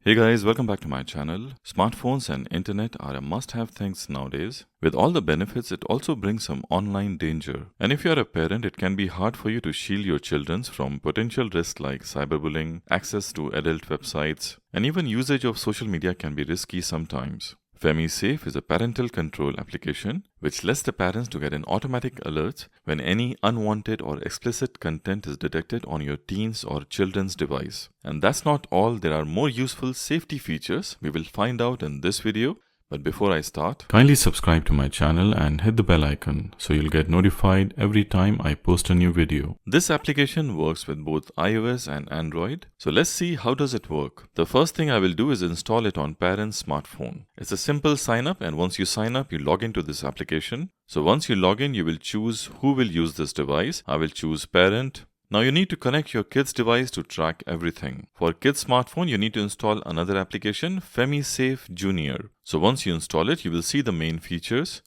Hey guys, welcome back to my channel. Smartphones and internet are a must-have things nowadays. With all the benefits, it also brings some online danger. And if you are a parent, it can be hard for you to shield your children from potential risks like cyberbullying, access to adult websites, and even usage of social media can be risky sometimes. FamiSafe is a parental control application which lets the parents to get an automatic alert when any unwanted or explicit content is detected on your teen's or children's device. And that's not all, there are more useful safety features we will find out in this video. But before I start, kindly subscribe to my channel and hit the bell icon so you'll get notified every time I post a new video. This application works with both iOS and Android. So let's see how does it work. The first thing I will do is install it on parent's smartphone. It's a simple sign up, and once you sign up, you log into this application. So once you log in, you will choose who will use this device. I will choose parent. Now you need to connect your kid's device to track everything. For kid's smartphone, you need to install another application, FamiSafe Junior. So once you install it, you will see the main features.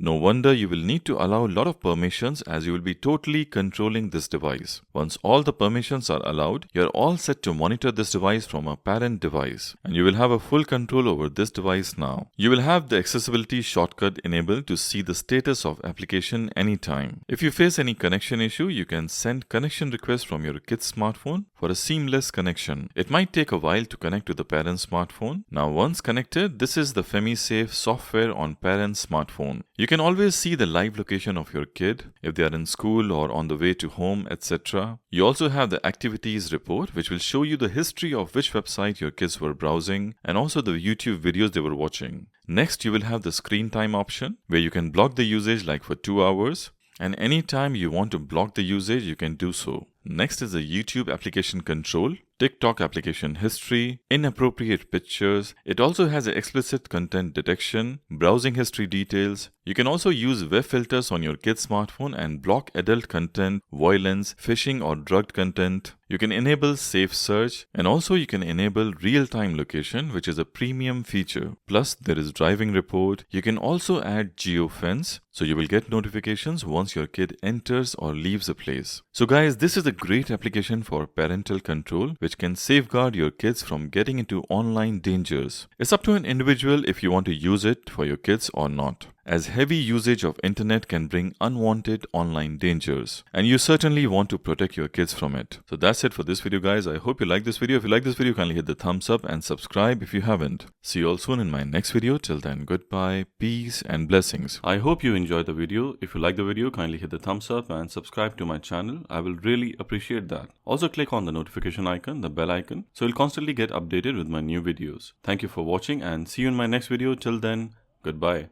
No wonder you will need to allow a lot of permissions as you will be totally controlling this device. Once all the permissions are allowed, you are all set to monitor this device from a parent device, and you will have a full control over this device now. You will have the accessibility shortcut enabled to see the status of application anytime. If you face any connection issue, you can send connection requests from your kid's smartphone for a seamless connection. It might take a while to connect to the parent's smartphone. Now once connected, this is the FamiSafe software on parent's smartphone. You can always see the live location of your kid, if they are in school or on the way to home, etc. You also have the activities report, which will show you the history of which website your kids were browsing and also the YouTube videos they were watching. Next, you will have the screen time option, where you can block the usage like for 2 hours. And anytime you want to block the usage, you can do so. Next is the YouTube application control, TikTok application history, inappropriate pictures. It also has explicit content detection, browsing history details. You can also use web filters on your kid's smartphone and block adult content, violence, phishing or drugged content. You can enable safe search, and also you can enable real-time location, which is a premium feature. Plus there is driving report. You can also add geofence, so you will get notifications once your kid enters or leaves a place. So guys, this is a great application for parental control, which can safeguard your kids from getting into online dangers. It's up to an individual if you want to use it for your kids or not, as heavy usage of internet can bring unwanted online dangers, and you certainly want to protect your kids from it. So that's it for this video guys. I hope you like this video. If you like this video, kindly hit the thumbs up and subscribe if you haven't. See you all soon in my next video. Till then, goodbye, peace and blessings. I hope you enjoyed the video. If you like the video, kindly hit the thumbs up and subscribe to my channel. I will really appreciate that. Also click on the notification icon, the bell icon, so you'll constantly get updated with my new videos. Thank you for watching and see you in my next video. Till then, goodbye.